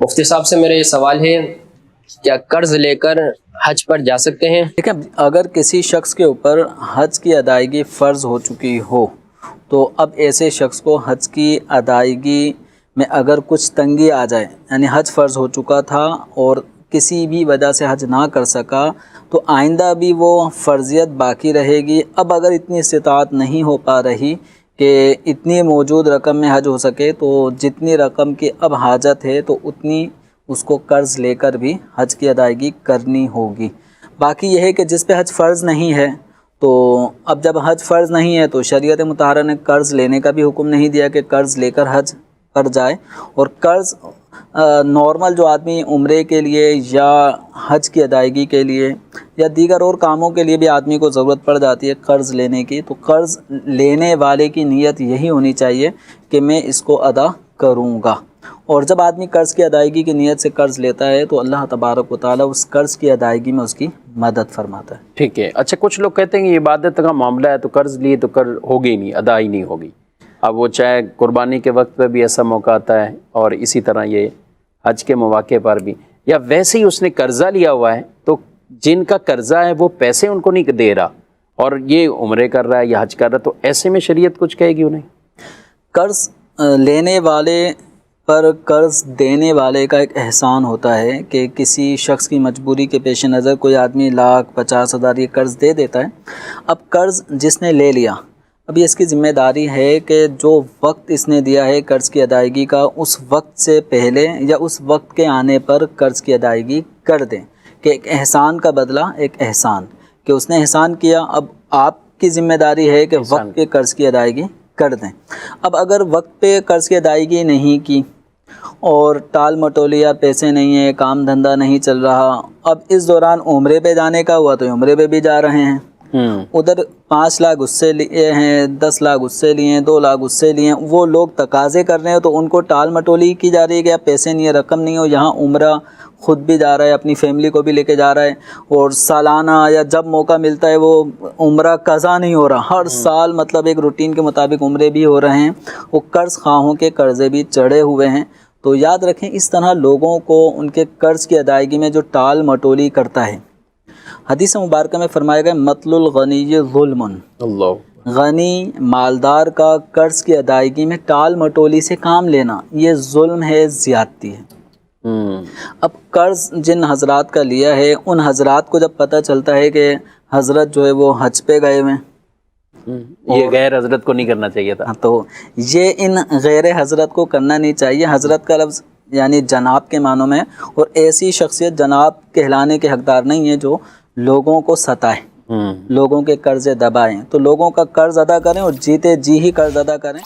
مفتی صاحب سے میرا یہ سوال ہے، کیا قرض لے کر حج پر جا سکتے ہیں؟ دیکھیں، اگر کسی شخص کے اوپر حج کی ادائیگی فرض ہو چکی ہو تو اب ایسے شخص کو حج کی ادائیگی میں اگر کچھ تنگی آ جائے، یعنی حج فرض ہو چکا تھا اور کسی بھی وجہ سے حج نہ کر سکا تو آئندہ بھی وہ فرضیت باقی رہے گی۔ اب اگر اتنی استطاعت نہیں ہو پا رہی کہ اتنی موجود رقم میں حج ہو سکے تو جتنی رقم کی اب حاجت ہے تو اتنی اس کو قرض لے کر بھی حج کی ادائیگی کرنی ہوگی۔ باقی یہ ہے کہ جس پہ حج فرض نہیں ہے تو اب جب حج فرض نہیں ہے تو شریعت مطہرہ نے قرض لینے کا بھی حکم نہیں دیا کہ قرض لے کر حج پر جائے، اور قرض نارمل جو آدمی عمرے کے لیے یا حج کی ادائیگی کے لیے یا دیگر اور کاموں کے لیے بھی آدمی کو ضرورت پڑ جاتی ہے قرض لینے کی، تو قرض لینے والے کی نیت یہی ہونی چاہیے کہ میں اس کو ادا کروں گا۔ اور جب آدمی قرض کی ادائیگی کی نیت سے قرض لیتا ہے تو اللہ تبارک و تعالیٰ اس قرض کی ادائیگی میں اس کی مدد فرماتا ہے۔ ٹھیک ہے۔ اچھا، کچھ لوگ کہتے ہیں کہ عبادت کا معاملہ ہے تو قرض لیے تو ہوگی نہیں، ادا ہی نہیں ہوگی۔ اب وہ چاہے قربانی کے وقت پہ بھی ایسا موقع آتا ہے اور اسی طرح یہ حج کے مواقع پر بھی، یا ویسے ہی اس نے قرضہ لیا ہوا ہے تو جن کا قرضہ ہے وہ پیسے ان کو نہیں دے رہا اور یہ عمرے کر رہا ہے یا حج کر رہا ہے، تو ایسے میں شریعت کچھ کہے گی انہیں؟ قرض لینے والے پر قرض دینے والے کا ایک احسان ہوتا ہے کہ کسی شخص کی مجبوری کے پیش نظر کوئی آدمی 1,50,000 یہ قرض دے دیتا ہے۔ اب قرض جس نے لے لیا، اب یہ اس کی ذمہ داری ہے کہ جو وقت اس نے دیا ہے قرض کی ادائیگی کا، اس وقت سے پہلے یا اس وقت کے آنے پر قرض کی ادائیگی کر دیں، کہ ایک احسان کا بدلہ ایک احسان، کہ اس نے احسان کیا، اب آپ کی ذمہ داری ہے کہ وقت پہ قرض کی ادائیگی کر دیں۔ اب اگر وقت پہ قرض کی ادائیگی نہیں کی اور ٹال مٹولیا، پیسے نہیں ہیں، کام دھندہ نہیں چل رہا، اب اس دوران عمرے پہ جانے کا ہوا تو عمرے پہ بھی جا رہے ہیں، ادھر 5 لاکھ اس سے لیے ہیں، 10 لاکھ اس سے لیے ہیں، 2 لاکھ اس سے لیے ہیں، وہ لوگ تقاضے کر رہے ہیں تو ان کو ٹال مٹولی کی جا رہی ہے کہ آپ پیسے نہیں ہے، رقم نہیں ہو، یہاں عمرہ خود بھی جا رہا ہے، اپنی فیملی کو بھی لے کے جا رہا ہے، اور سالانہ یا جب موقع ملتا ہے وہ عمرہ قضا نہیں ہو رہا، ہر سال مطلب ایک روٹین کے مطابق عمرے بھی ہو رہے ہیں، وہ قرض خواہوں کے قرضے بھی چڑھے ہوئے ہیں۔ تو یاد رکھیں، اس طرح لوگوں کو ان کے قرض کی ادائیگی میں جو ٹال مٹولی کرتا ہے، حدیث مبارکہ میں فرمایا گیا مطل الغنی ظلم، غنی مالدار کا قرض کی ادائیگی میں ٹال مٹولی سے کام لینا یہ ظلم ہے، زیادتی ہے۔ اب قرض جن حضرات کا لیا ہے ان حضرات کو جب پتہ چلتا ہے کہ حضرت جو ہے وہ حج پہ گئے ہوئے، یہ غیر حضرت کو نہیں کرنا چاہیے تھا، تو یہ ان غیر حضرت کو کرنا نہیں چاہیے۔ حضرت کا لفظ یعنی جناب کے معنوں میں، اور ایسی شخصیت جناب کہلانے کے حقدار نہیں ہے جو لوگوں کو ستائے، لوگوں کے قرض دبائیں۔ تو لوگوں کا قرض ادا کریں اور جیتے جی ہی قرض ادا کریں۔